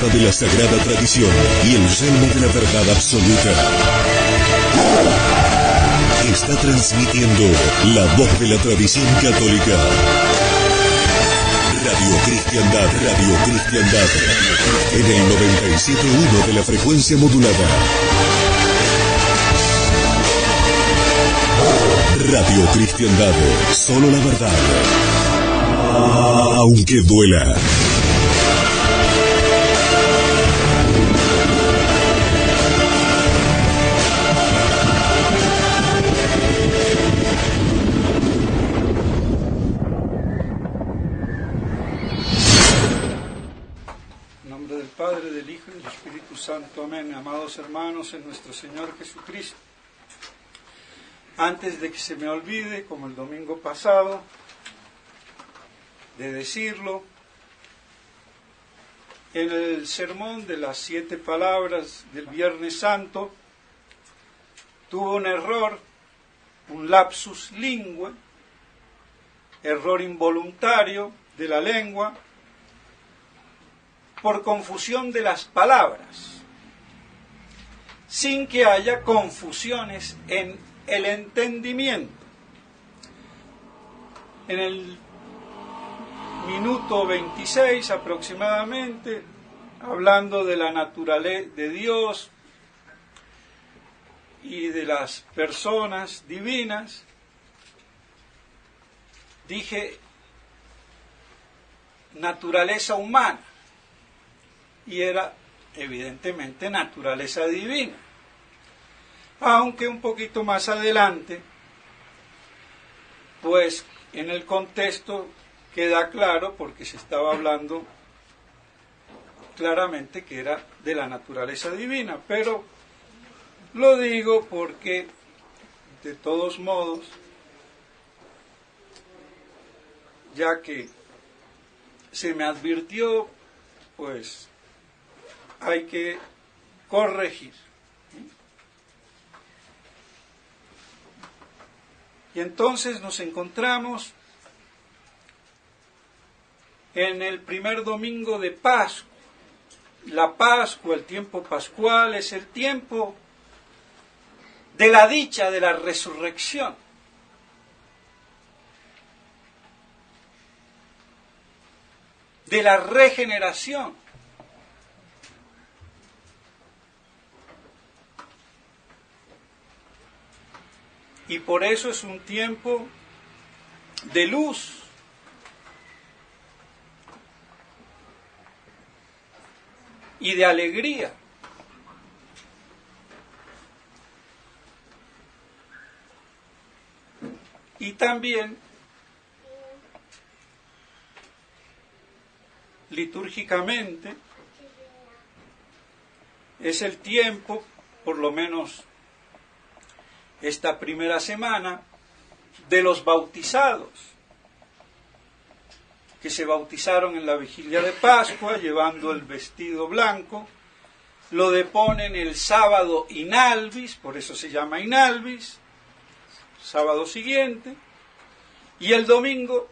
espada de la sagrada tradición y el yelmo de la verdad absoluta. Está transmitiendo la voz de la tradición católica. Radio Cristiandad, en el 97.1 de la frecuencia modulada. Radio Cristiandad, solo la verdad, aunque duela. En nombre del Padre, del Hijo y del Espíritu Santo. Amén. Amados hermanos en nuestro Señor Jesucristo. Antes de que se me olvide, como el domingo pasado, de decirlo, en el sermón de las 7 palabras del Viernes Santo, tuvo un error, un lapsus lingue, error involuntario de la lengua, por confusión de las palabras, sin que haya confusiones en el entendimiento. En el minuto 26 aproximadamente, hablando de la naturaleza de Dios y de las personas divinas, dije naturaleza humana, y era evidentemente naturaleza divina. Aunque un poquito más adelante, pues en el contexto queda claro, porque se estaba hablando claramente que era de la naturaleza divina, pero lo digo porque de todos modos, ya que se me advirtió, pues hay que corregir. Y entonces nos encontramos en el primer domingo de Pascua. La Pascua, el tiempo pascual, es el tiempo de la dicha de la resurrección. De la regeneración. Y por eso es un tiempo de luz. Y de alegría. Y también litúrgicamente es el tiempo, por lo menos esta primera semana, de los bautizados, que se bautizaron en la vigilia de Pascua, llevando el vestido blanco, lo deponen el sábado inalvis, por eso se llama inalvis, sábado siguiente, y el domingo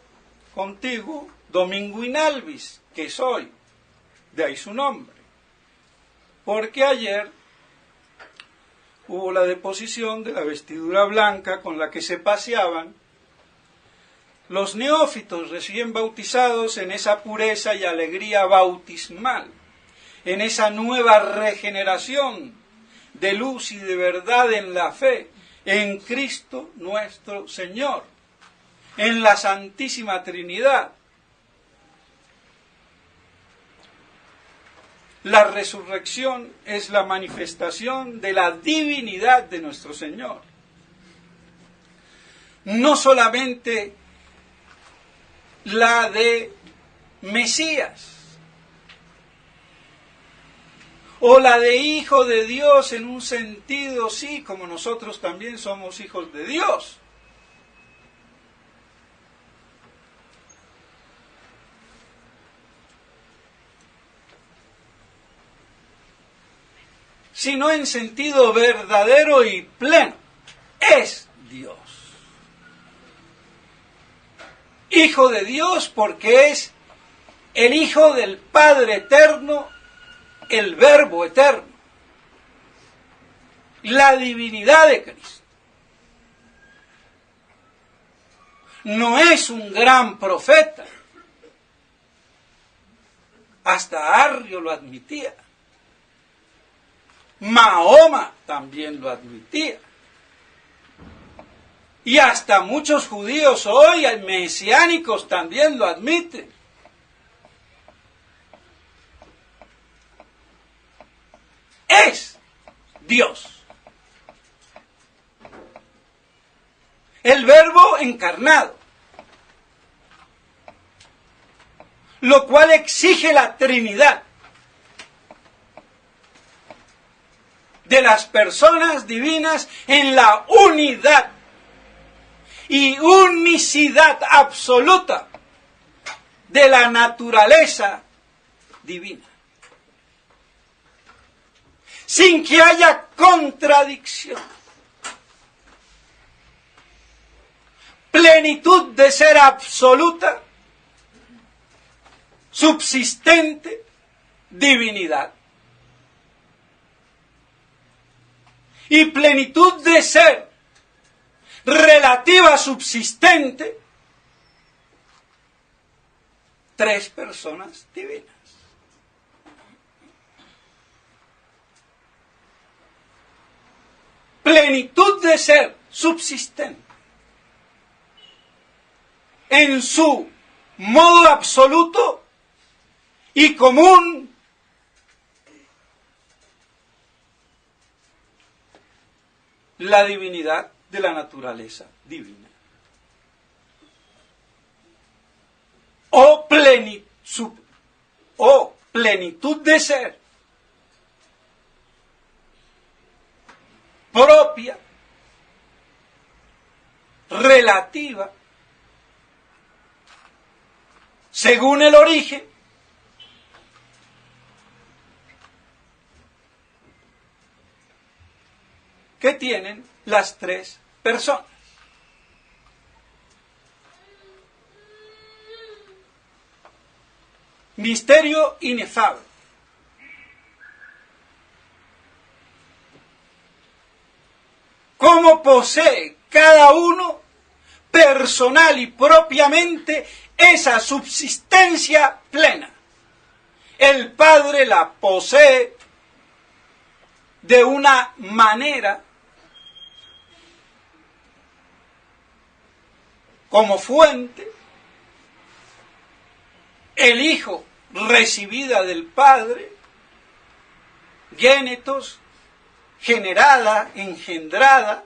contiguo, domingo inalvis, que es hoy, de ahí su nombre, porque ayer hubo la deposición de la vestidura blanca con la que se paseaban los neófitos recién bautizados en esa pureza y alegría bautismal, en esa nueva regeneración de luz y de verdad en la fe, en Cristo nuestro Señor, en la Santísima Trinidad. La resurrección es la manifestación de la divinidad de nuestro Señor. No solamente la de Mesías, o la de Hijo de Dios en un sentido, sí, como nosotros también somos hijos de Dios. Sino en sentido verdadero y pleno. Es Dios. Hijo de Dios porque es el Hijo del Padre Eterno el Verbo eterno, la divinidad de Cristo. No es un gran profeta. Hasta Arrio lo admitía. Mahoma también lo admitía. Y hasta muchos judíos hoy, mesiánicos, también lo admiten. Es Dios. El Verbo encarnado. Lo cual exige la Trinidad de las personas divinas en la unidad y unicidad absoluta de la naturaleza divina, sin que haya contradicción. Plenitud de ser absoluta, subsistente, divinidad. Y plenitud de ser relativa, subsistente, tres personas divinas. Plenitud de ser subsistente en su modo absoluto y común, la divinidad de la naturaleza divina. O plenitud de ser propia, relativa, según el origen, que tienen las tres personas. Misterio inefable. Cómo posee cada uno personal y propiamente esa subsistencia plena. El Padre la posee de una manera como fuente, el Hijo recibida del Padre, génetos, generada, engendrada,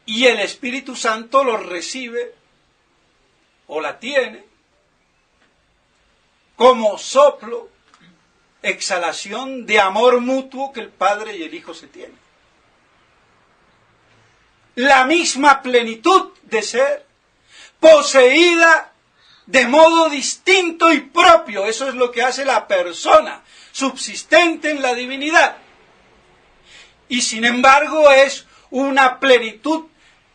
y el Espíritu Santo lo recibe o la tiene como soplo, exhalación de amor mutuo que el Padre y el Hijo se tienen. La misma plenitud de ser, poseída de modo distinto y propio. Eso es lo que hace la persona subsistente en la divinidad. Y sin embargo es una plenitud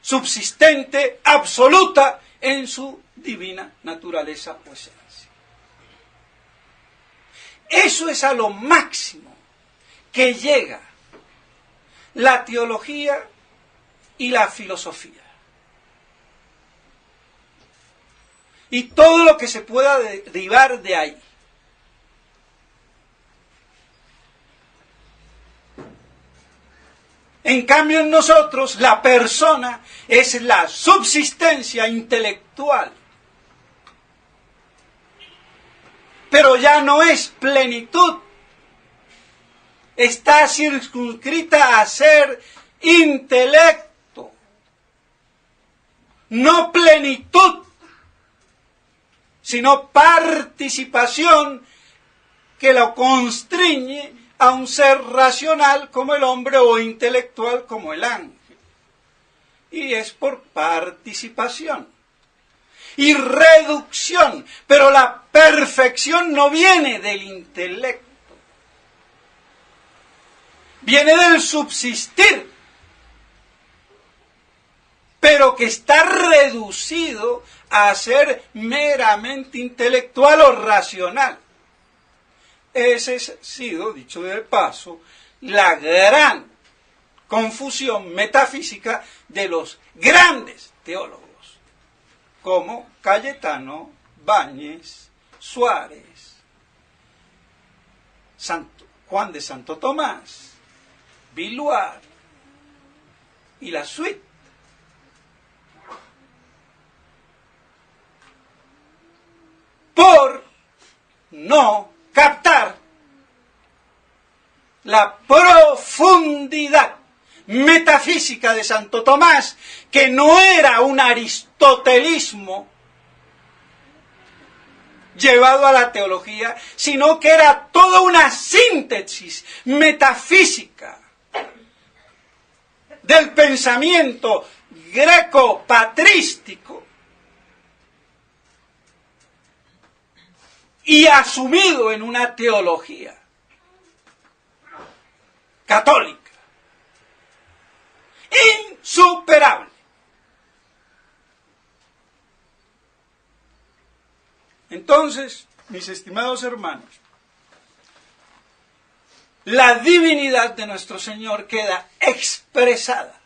subsistente, absoluta, en su divina naturaleza o esencia. Eso es a lo máximo que llega la teología y la filosofía. Y todo lo que se pueda derivar de ahí. En cambio, en nosotros la persona es la subsistencia intelectual. Pero ya no es plenitud. Está circunscrita a ser intelecto. No plenitud, sino participación que lo constriñe a un ser racional como el hombre o intelectual como el ángel. Y es por participación y reducción, pero la perfección no viene del intelecto, viene del subsistir, pero que está reducido a ser meramente intelectual o racional. Esa ha sido, dicho de paso, la gran confusión metafísica de los grandes teólogos, como Cayetano, Báñez, Suárez, Juan de Santo Tomás, Viluar y la suite. Por no captar la profundidad metafísica de Santo Tomás, que no era un aristotelismo llevado a la teología, sino que era toda una síntesis metafísica del pensamiento greco-patrístico y asumido en una teología católica insuperable. Entonces, mis estimados hermanos, la divinidad de nuestro Señor queda expresada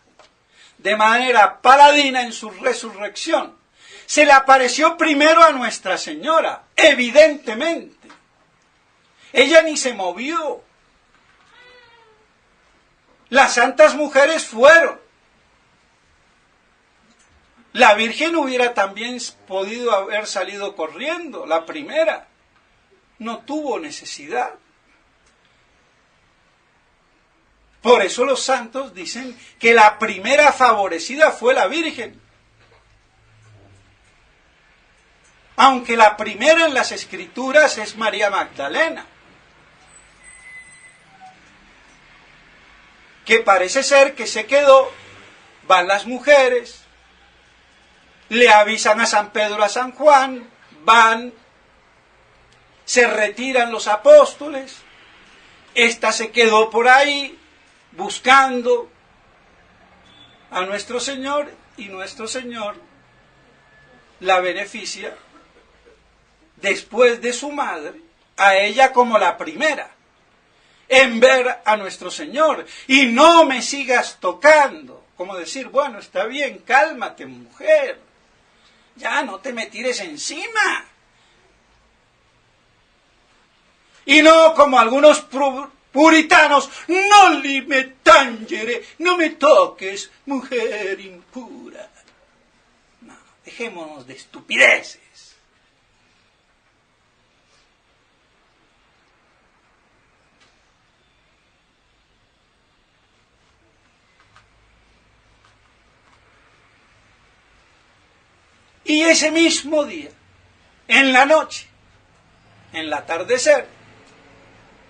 de manera paladina en su resurrección. Se le apareció primero a Nuestra Señora, evidentemente. Ella ni se movió. Las santas mujeres fueron. La Virgen hubiera también podido haber salido corriendo, la primera. No tuvo necesidad. Por eso los santos dicen que la primera favorecida fue la Virgen. Aunque la primera en las Escrituras es María Magdalena, que parece ser que se quedó, van las mujeres, le avisan a San Pedro, a San Juan, van, se retiran los apóstoles, esta se quedó por ahí buscando a nuestro Señor y nuestro Señor la beneficia después de su madre, a ella como la primera, en ver a nuestro Señor. Y no me sigas tocando, como decir, bueno, está bien, cálmate, mujer, ya no te me tires encima. Y no como algunos puritanos, no li me tangere, no me toques, mujer impura. No, dejémonos de estupideces. Y ese mismo día, en la noche, en el atardecer,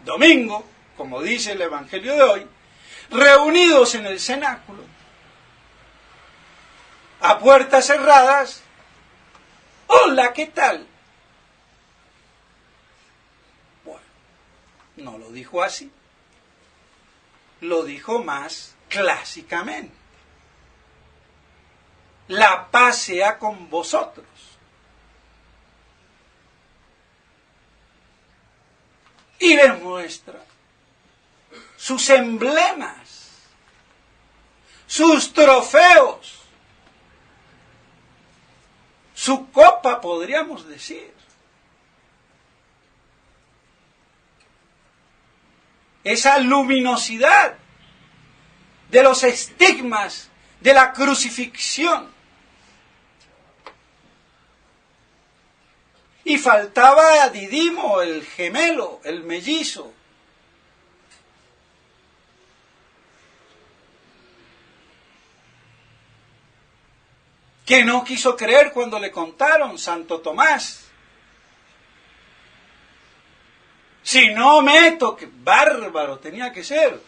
domingo, como dice el Evangelio de hoy, reunidos en el cenáculo, a puertas cerradas, hola, ¿qué tal? Bueno, no lo dijo así, lo dijo más clásicamente. La paz sea con vosotros. Y les muestra sus emblemas, sus trofeos, su copa, podríamos decir. Esa luminosidad de los estigmas de la crucifixión. Y faltaba a Didimo, el gemelo, el mellizo. Que no quiso creer cuando le contaron, Santo Tomás. Si no meto, que bárbaro tenía que ser.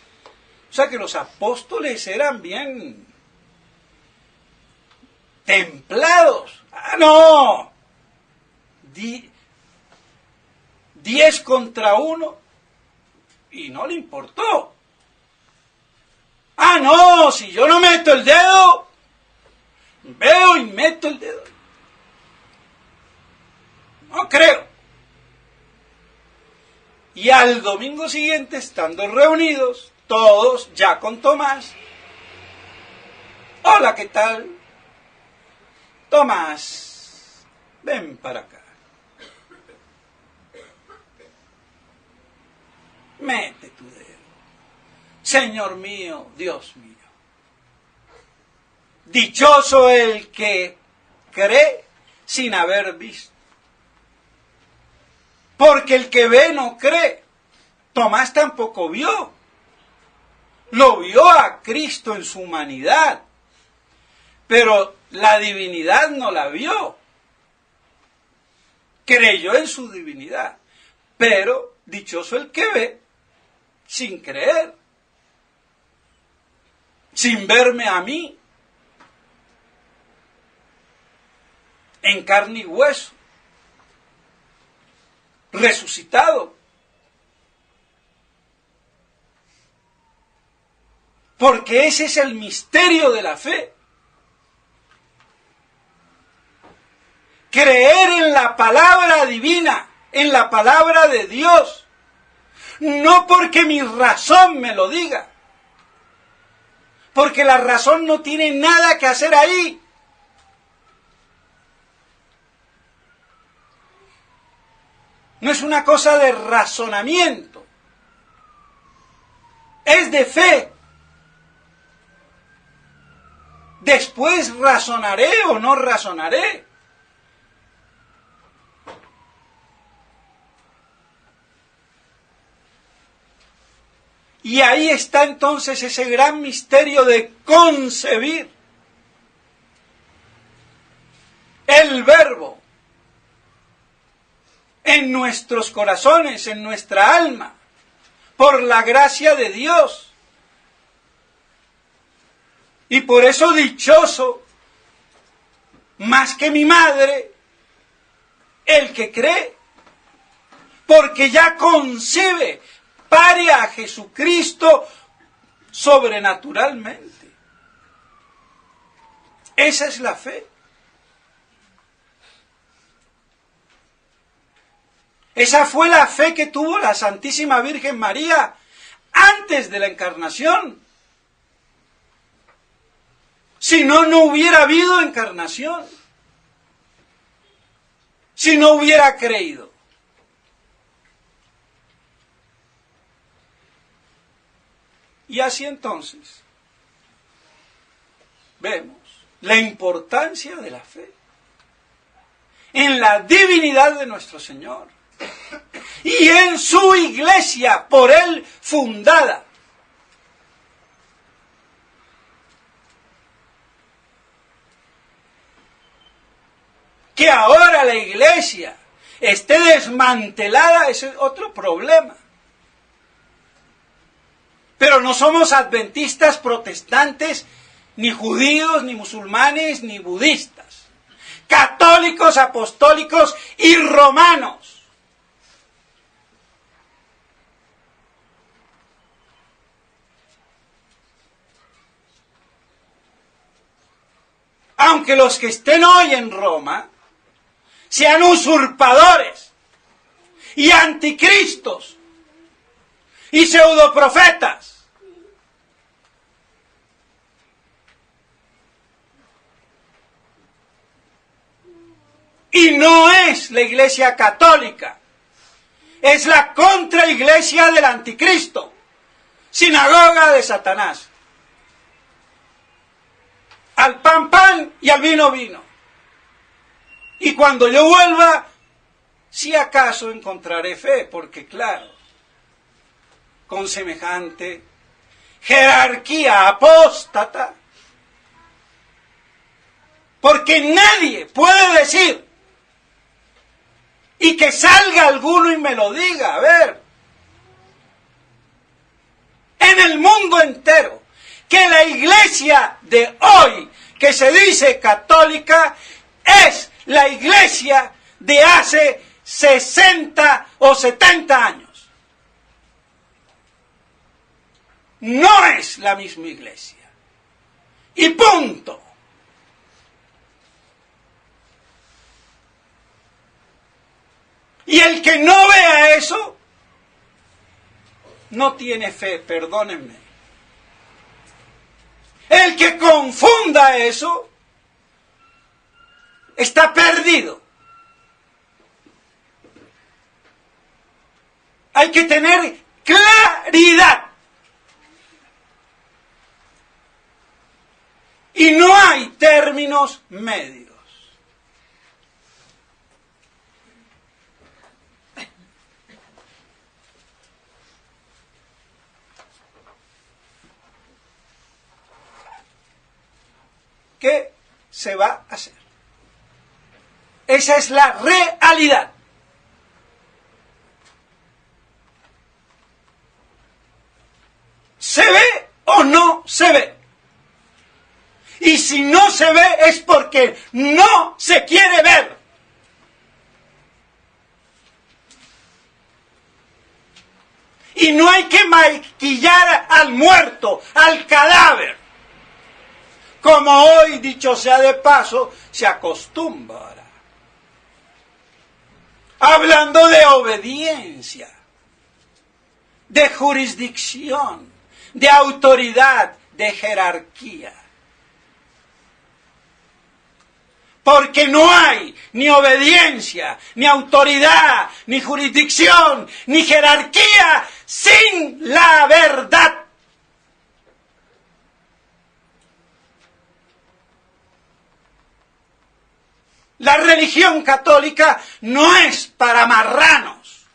O sea que los apóstoles eran bien templados. ¡Ah, no! 10 contra 1 y no le importó. ¡Ah, no! Si yo no meto el dedo, Veo y meto el dedo. No creo. Y al domingo siguiente, estando reunidos, todos ya con Tomás, hola, ¿qué tal? Tomás, ven para acá. Mete tu dedo. Señor mío, Dios mío. Dichoso el que cree sin haber visto. Porque el que ve no cree. Tomás tampoco vio. Lo vio a Cristo en su humanidad. Pero la divinidad no la vio. Creyó en su divinidad. Pero dichoso el que ve sin creer. Sin verme a mí. En carne y hueso. Resucitado. Porque ese es el misterio de la fe. Creer en la palabra divina, en la palabra de Dios. No porque mi razón me lo diga. Porque la razón no tiene nada que hacer ahí. No es una cosa de razonamiento. Es de fe. Después razonaré o no razonaré. Y ahí está entonces ese gran misterio de concebir. El Verbo en nuestros corazones, en nuestra alma, por la gracia de Dios. Y por eso dichoso, más que mi madre, el que cree, porque ya concibe, pare a Jesucristo sobrenaturalmente. Esa es la fe. Esa fue la fe que tuvo la Santísima Virgen María antes de la encarnación. Si no, no hubiera habido encarnación. Si no hubiera creído. Y así entonces vemos la importancia de la fe en la divinidad de nuestro Señor. Y en su iglesia, por él fundada. Que ahora la iglesia esté desmantelada, ese es otro problema. Pero no somos adventistas, protestantes, ni judíos, ni musulmanes, ni budistas. Católicos, apostólicos y romanos. Aunque los que estén hoy en Roma sean usurpadores y anticristos y pseudoprofetas. Y no es la Iglesia católica, es la contraiglesia del anticristo, sinagoga de Satanás. Al pan, pan y al vino, vino. Y cuando yo vuelva, si acaso encontraré fe, porque claro, con semejante jerarquía apóstata, porque nadie puede decir, y que salga alguno y me lo diga, a ver, en el mundo entero, que la iglesia de hoy, que se dice católica, es la iglesia de hace 60 o 70 años. No es la misma iglesia. Y punto. Y el que no vea eso, no tiene fe, perdónenme. El que confunda eso, está perdido. Hay que tener claridad. Y no hay términos medios. ¿Qué se va a hacer? Esa es la realidad. ¿Se ve o no se ve? Y si no se ve es porque no se quiere ver. Y no hay que maquillar al muerto, al cadáver. Como hoy, dicho sea de paso, se acostumbra. Hablando de obediencia, de jurisdicción, de autoridad, de jerarquía. Porque no hay ni obediencia, ni autoridad, ni jurisdicción, ni jerarquía sin la verdad. La religión católica no es para marranos.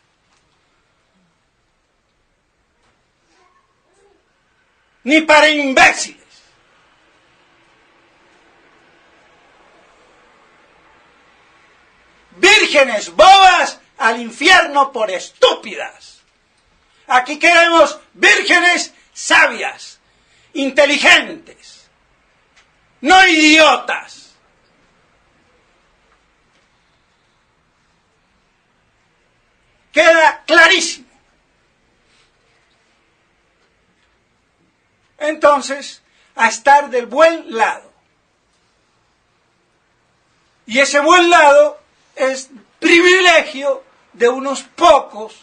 Ni para imbéciles. Vírgenes bobas al infierno por estúpidas. Aquí queremos vírgenes sabias, inteligentes, no idiotas. Queda clarísimo. Entonces, a estar del buen lado. Y ese buen lado es privilegio de unos pocos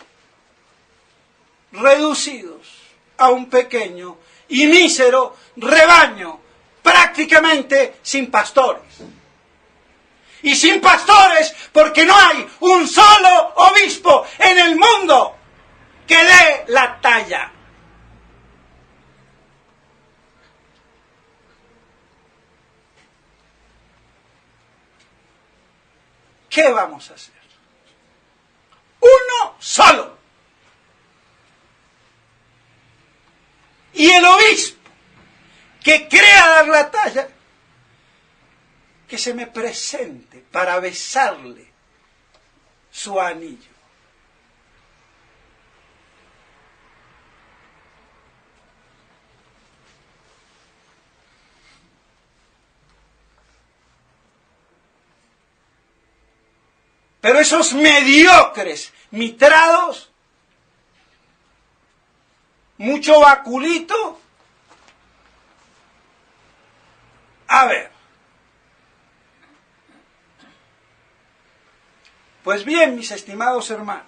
reducidos a un pequeño y mísero rebaño, prácticamente sin pastores. Y sin pastores porque no hay un solo obispo en el mundo que dé la talla. ¿Qué vamos a hacer? Uno solo. Y el obispo que crea dar la talla, que se me presente para besarle su anillo. Pero esos mediocres mitrados, mucho baculito, a ver. Pues bien, mis estimados hermanos,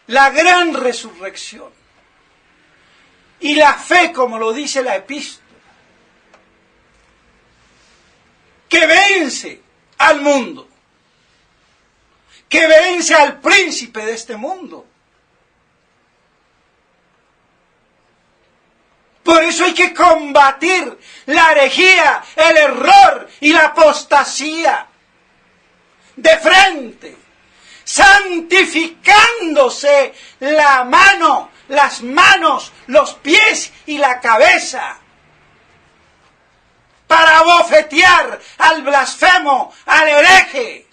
la gran resurrección y la fe, como lo dice la epístola, que vence al mundo, que vence al príncipe de este mundo. Por eso hay que combatir la herejía, el error y la apostasía de frente, santificándose la mano, las manos, los pies y la cabeza, para bofetear al blasfemo, al hereje,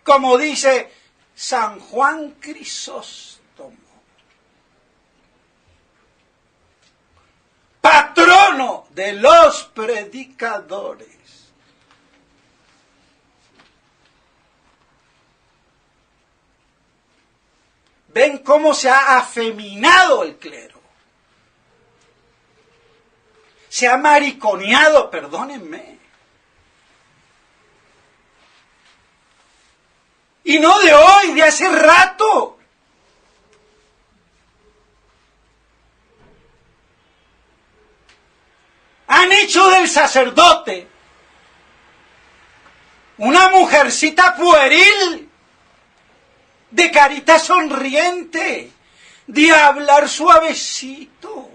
como dice San Juan Crisóstomo, patrono de los predicadores. ¿Ven cómo se ha afeminado el clero? Se ha mariconeado, perdónenme. Y no de hoy, desde hace rato. Han hecho del sacerdote una mujercita pueril, de carita sonriente, de hablar suavecito,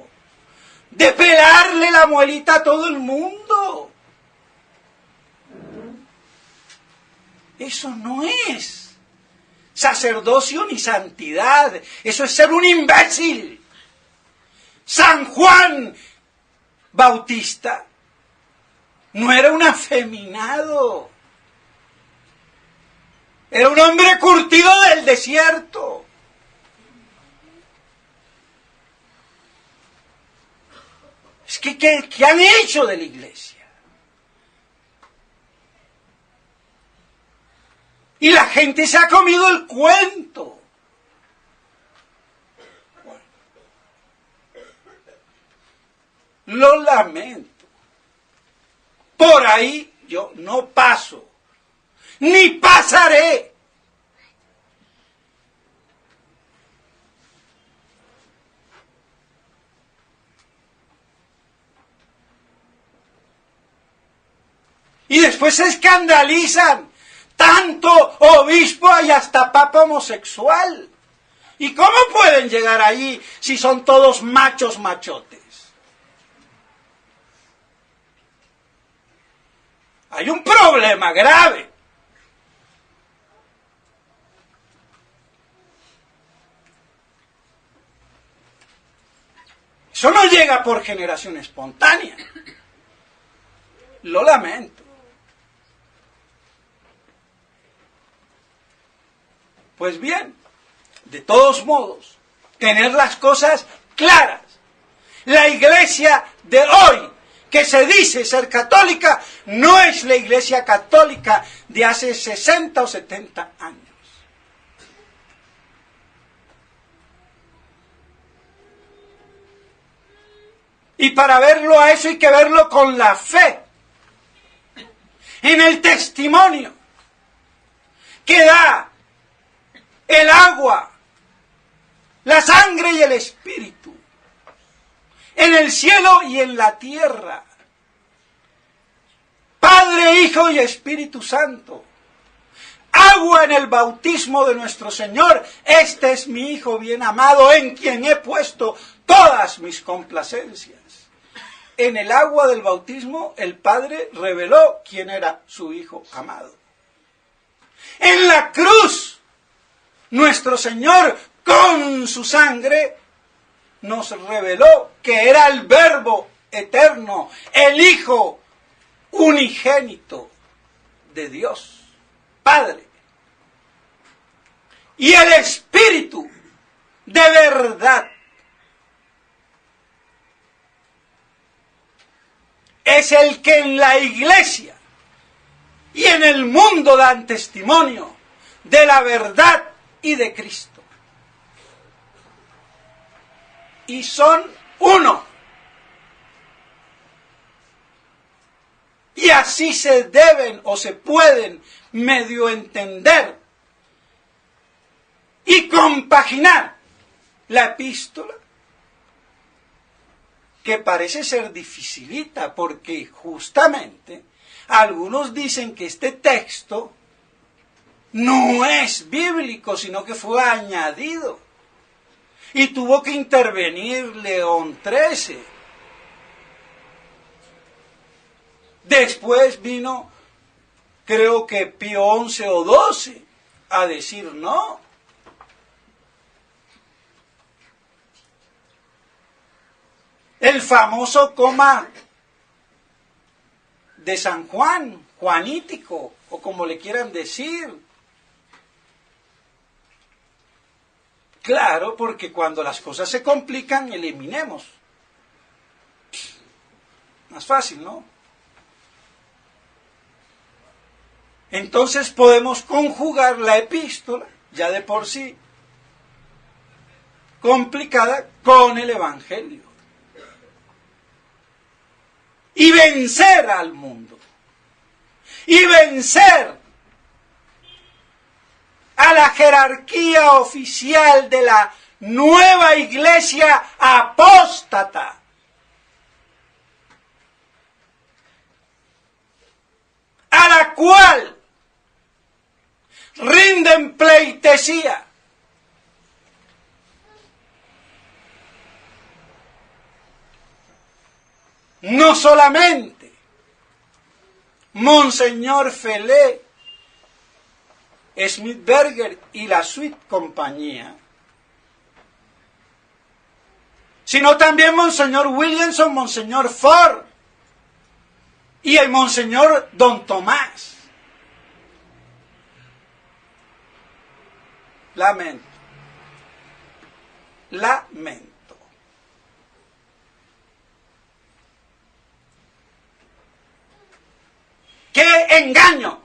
de pelarle la muelita a todo el mundo. Eso no es sacerdocio ni santidad, eso es ser un imbécil. San Juan Bautista no era un afeminado, era un hombre curtido del desierto. Es que, ¿qué han hecho de la iglesia? Y la gente se ha comido el cuento. Bueno, lo lamento. Por ahí yo no paso, ni pasaré. Y después se escandalizan. Tanto obispo y hasta papa homosexual. ¿Y cómo pueden llegar allí si son todos machos machotes? Hay un problema grave. Eso no llega por generación espontánea. Lo lamento. Pues bien, de todos modos, tener las cosas claras. La iglesia de hoy, que se dice ser católica, no es la iglesia católica de hace 60 o 70 años. Y para verlo a eso hay que verlo con la fe, en el testimonio que da el agua, la sangre y el espíritu, en el cielo y en la tierra, Padre, Hijo y Espíritu Santo, agua en el bautismo de nuestro Señor. Este es mi Hijo bien amado, en quien he puesto todas mis complacencias. En el agua del bautismo el Padre reveló quién era su Hijo amado. En la cruz, nuestro Señor, con su sangre, nos reveló que era el Verbo eterno, el Hijo unigénito de Dios, Padre. Y el Espíritu de verdad es el que en la iglesia y en el mundo dan testimonio de la verdad y de Cristo. Y son uno. Y así se deben o se pueden medio entender y compaginar la epístola, que parece ser dificilita, porque justamente algunos dicen que este texto no es bíblico, sino que fue añadido. Y tuvo que intervenir León XIII. Después vino, creo que Pío XI o XII, a decir no. El famoso coma de San Juan, Juanítico, o como le quieran decir. Claro, porque cuando las cosas se complican, eliminemos. Más fácil, ¿no? Entonces podemos conjugar la epístola, ya de por sí complicada, con el Evangelio. Y vencer al mundo. Y vencer a la jerarquía oficial de la nueva iglesia apóstata. A la cual rinden pleitesía no solamente Monseñor Felé, Smithberger y la suite compañía, sino también Monseñor Williamson, Monseñor Ford y el Monseñor Don Tomás. Lamento. ¡Qué engaño!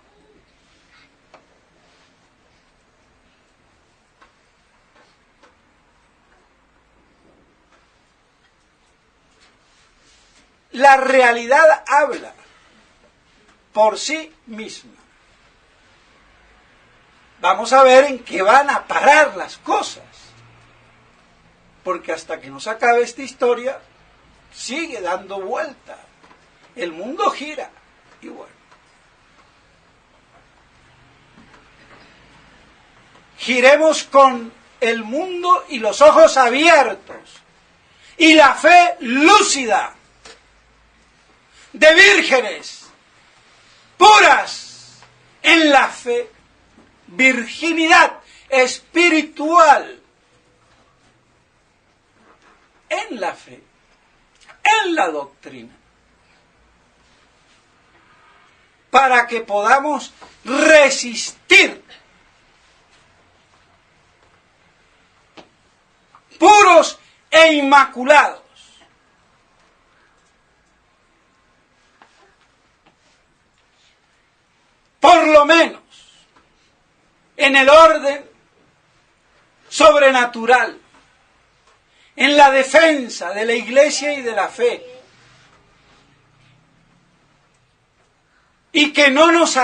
La realidad habla por sí misma. Vamos a ver en qué van a parar las cosas. Porque hasta que no se acabe esta historia, sigue dando vuelta. El mundo gira. Y bueno. Giremos con el mundo y los ojos abiertos. Y la fe lúcida. De vírgenes. Puras. En la fe. Virginidad espiritual. En la fe. En la doctrina. Para que podamos resistir. Puros e inmaculados. Por lo menos en el orden sobrenatural, en la defensa de la Iglesia y de la fe, y que no nos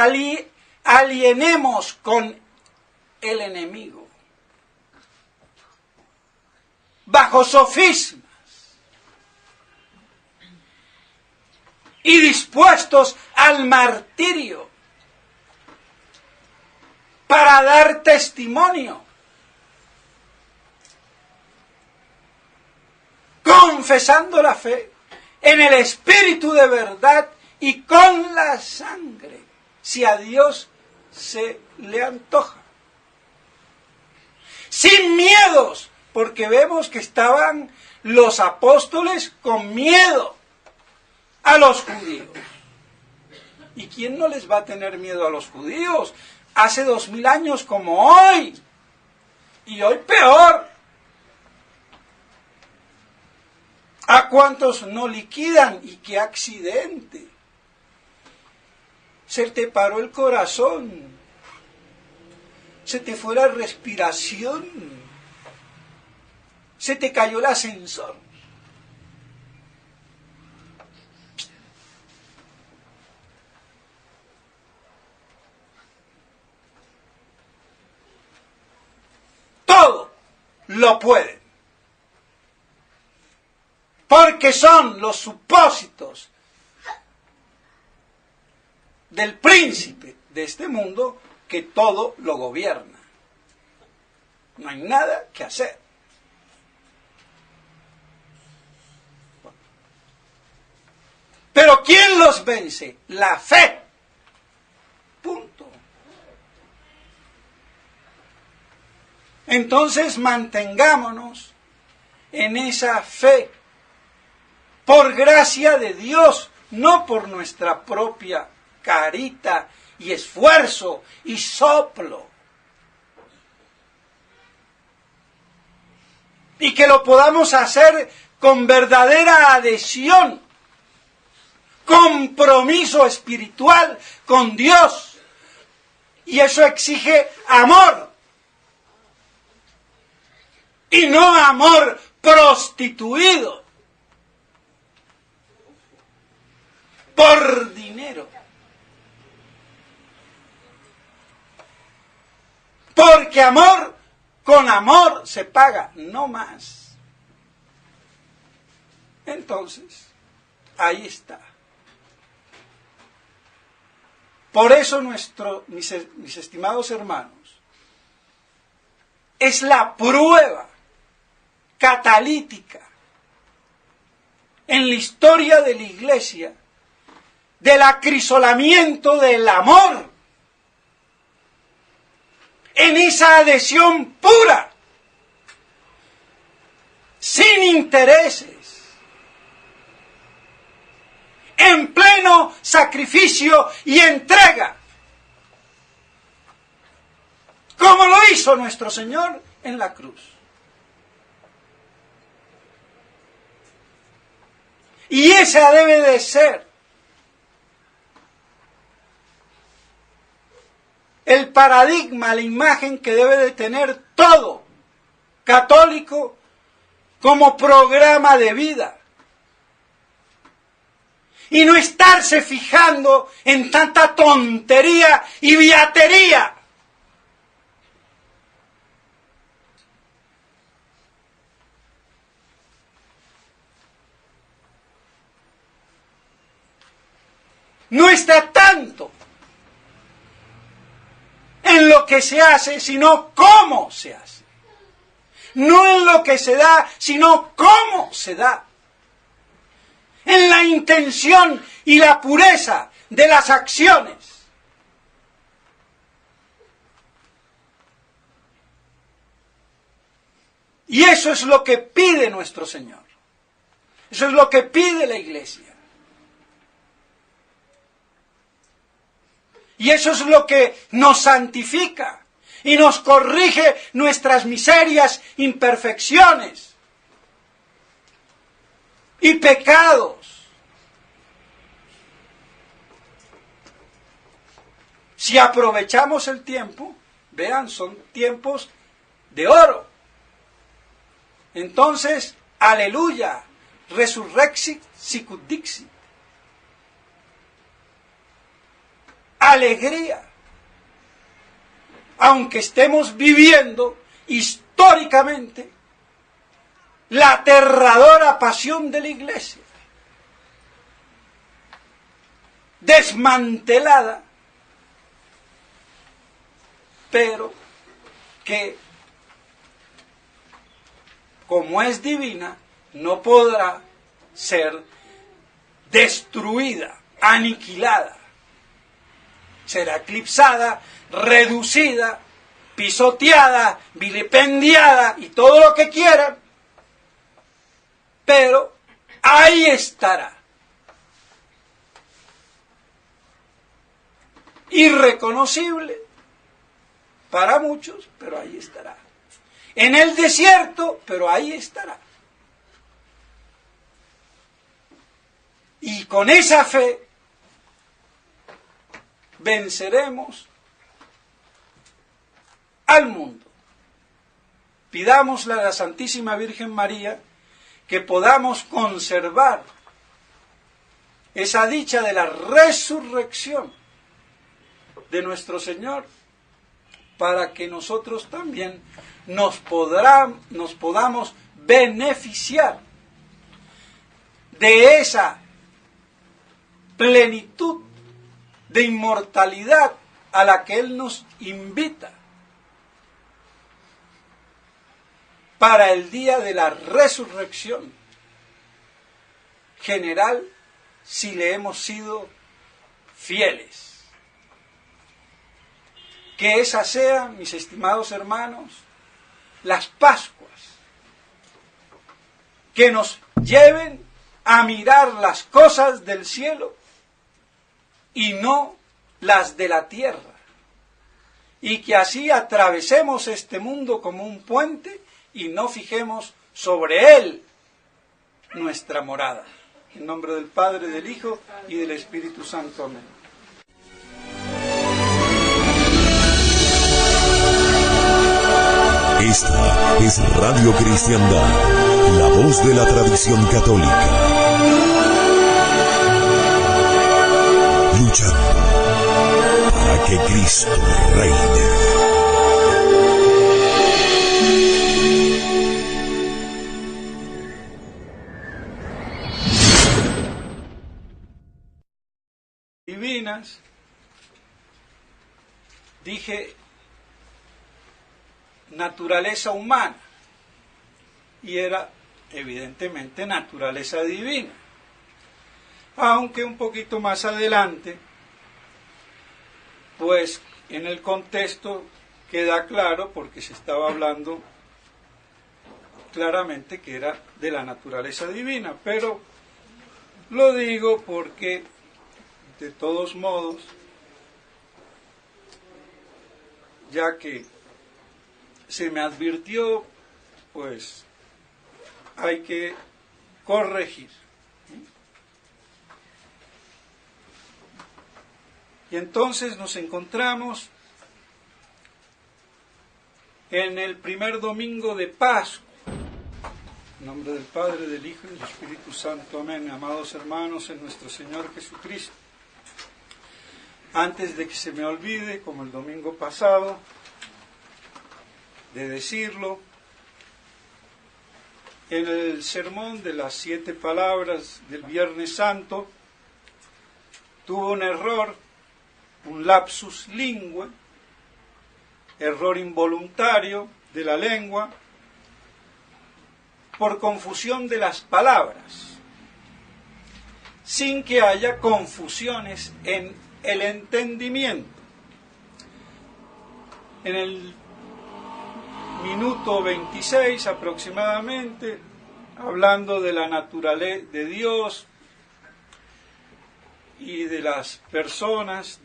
alienemos con el enemigo, bajo sofismas, y dispuestos al martirio, para dar testimonio, confesando la fe en el Espíritu de verdad y con la sangre, si a Dios se le antoja. Sin miedos, porque vemos que estaban los apóstoles con miedo a los judíos. ¿Y quién no les va a tener miedo a los judíos? Hace 2000 años como hoy, y hoy peor. ¿A cuántos no liquidan? Y qué accidente. Se te paró el corazón, se te fue la respiración, se te cayó el ascensor. Todo lo pueden, porque son los supósitos del príncipe de este mundo que todo lo gobierna. No hay nada que hacer. Pero ¿quién los vence? La fe. Punto. Entonces mantengámonos en esa fe, por gracia de Dios, no por nuestra propia carita y esfuerzo y soplo. Y que lo podamos hacer con verdadera adhesión, compromiso espiritual con Dios. Y eso exige amor. Y no amor prostituido por dinero. Porque porque amor con amor se paga, no más. Entonces, ahí está. Por eso mis estimados hermanos, es la prueba catalítica en la historia de la Iglesia del acrisolamiento del amor en esa adhesión pura, sin intereses, en pleno sacrificio y entrega, como lo hizo nuestro Señor en la cruz. Y esa debe de ser el paradigma, la imagen que debe de tener todo católico como programa de vida. Y no estarse fijando en tanta tontería y beatería. No está tanto en lo que se hace, sino cómo se hace. No en lo que se da, sino cómo se da. En la intención y la pureza de las acciones. Y eso es lo que pide nuestro Señor. Eso es lo que pide la Iglesia. Y eso es lo que nos santifica y nos corrige nuestras miserias, imperfecciones y pecados. Si aprovechamos el tiempo, vean, son tiempos de oro. Entonces, aleluya, resurrexit sicut dixit. Alegría, aunque estemos viviendo históricamente la aterradora pasión de la Iglesia, desmantelada, pero que, como es divina, no podrá ser destruida, aniquilada. Será eclipsada, reducida, pisoteada, vilipendiada y todo lo que quieran, pero ahí estará. Irreconocible para muchos, pero ahí estará. En el desierto, pero ahí estará. Y con esa fe venceremos al mundo. Pidámosle a la Santísima Virgen María que podamos conservar esa dicha de la resurrección de nuestro Señor, para que nosotros también nos podamos beneficiar de esa plenitud de inmortalidad a la que Él nos invita para el día de la resurrección general, si le hemos sido fieles. Que esas sean, mis estimados hermanos, las Pascuas que nos lleven a mirar las cosas del cielo y no las de la tierra, y que así atravesemos este mundo como un puente y no fijemos sobre él nuestra morada. En nombre del Padre, del Hijo y del Espíritu Santo. Amén. Esta es Radio Cristiandad, la voz de la tradición católica. Luchando para que Cristo reine. divinas, dije naturaleza humana, y era evidentemente naturaleza divina. Aunque un poquito más adelante, pues en el contexto queda claro, porque se estaba hablando claramente que era de la naturaleza divina, pero lo digo porque de todos modos, ya que se me advirtió, pues hay que corregir. Y entonces nos encontramos en el primer domingo de Pascua. En nombre del Padre, del Hijo y del Espíritu Santo. Amén. Amados hermanos en nuestro Señor Jesucristo. Antes de que se me olvide, como el domingo pasado, de decirlo, en el sermón de las 7 palabras del Viernes Santo, tuvo un error, un lapsus lingue, error involuntario de la lengua, por confusión de las palabras, sin que haya confusiones en el entendimiento. En el minuto 26 aproximadamente, hablando de la naturaleza de Dios y de las personas,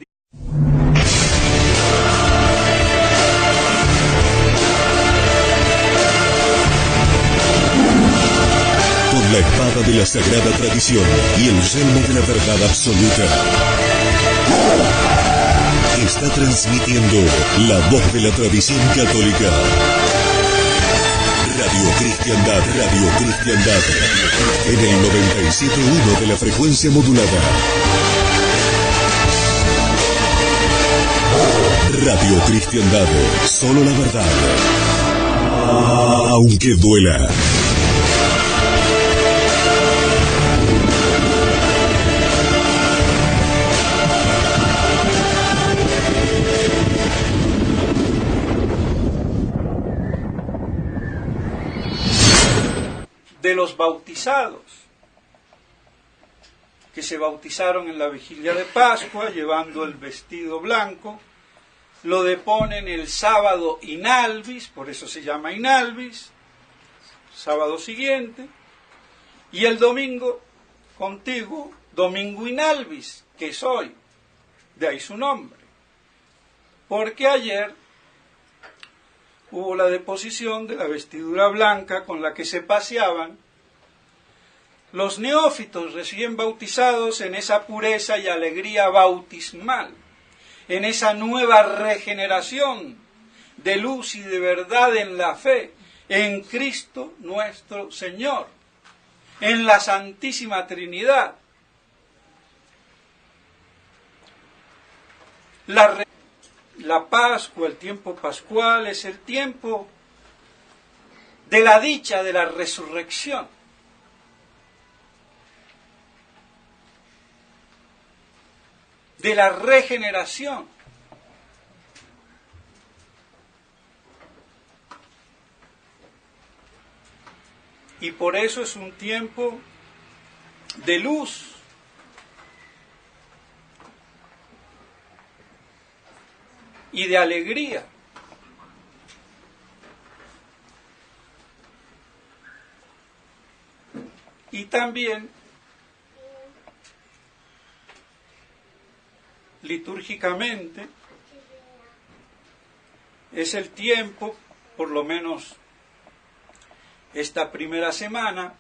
con la espada de la sagrada tradición y el yelmo de la verdad absoluta, está transmitiendo la voz de la tradición católica. Radio Cristiandad, en el 97.1 de la frecuencia modulada. Radio Cristiandad, solo la verdad, aunque duela. de los bautizados, que se bautizaron en la vigilia de Pascua, llevando el vestido blanco, lo deponen el sábado inalvis, por eso se llama inalvis, sábado siguiente, y el domingo contiguo, domingo inalvis, que es hoy, de ahí su nombre, porque ayer hubo la deposición de la vestidura blanca con la que se paseaban los neófitos recién bautizados en esa pureza y alegría bautismal, en esa nueva regeneración de luz y de verdad en la fe, en Cristo nuestro Señor, en la Santísima Trinidad. La Pascua, el tiempo pascual, es el tiempo de la dicha de la resurrección. De la regeneración. Y por eso es un tiempo de luz. Y de alegría. Y también litúrgicamente es el tiempo, por lo menos esta primera semana,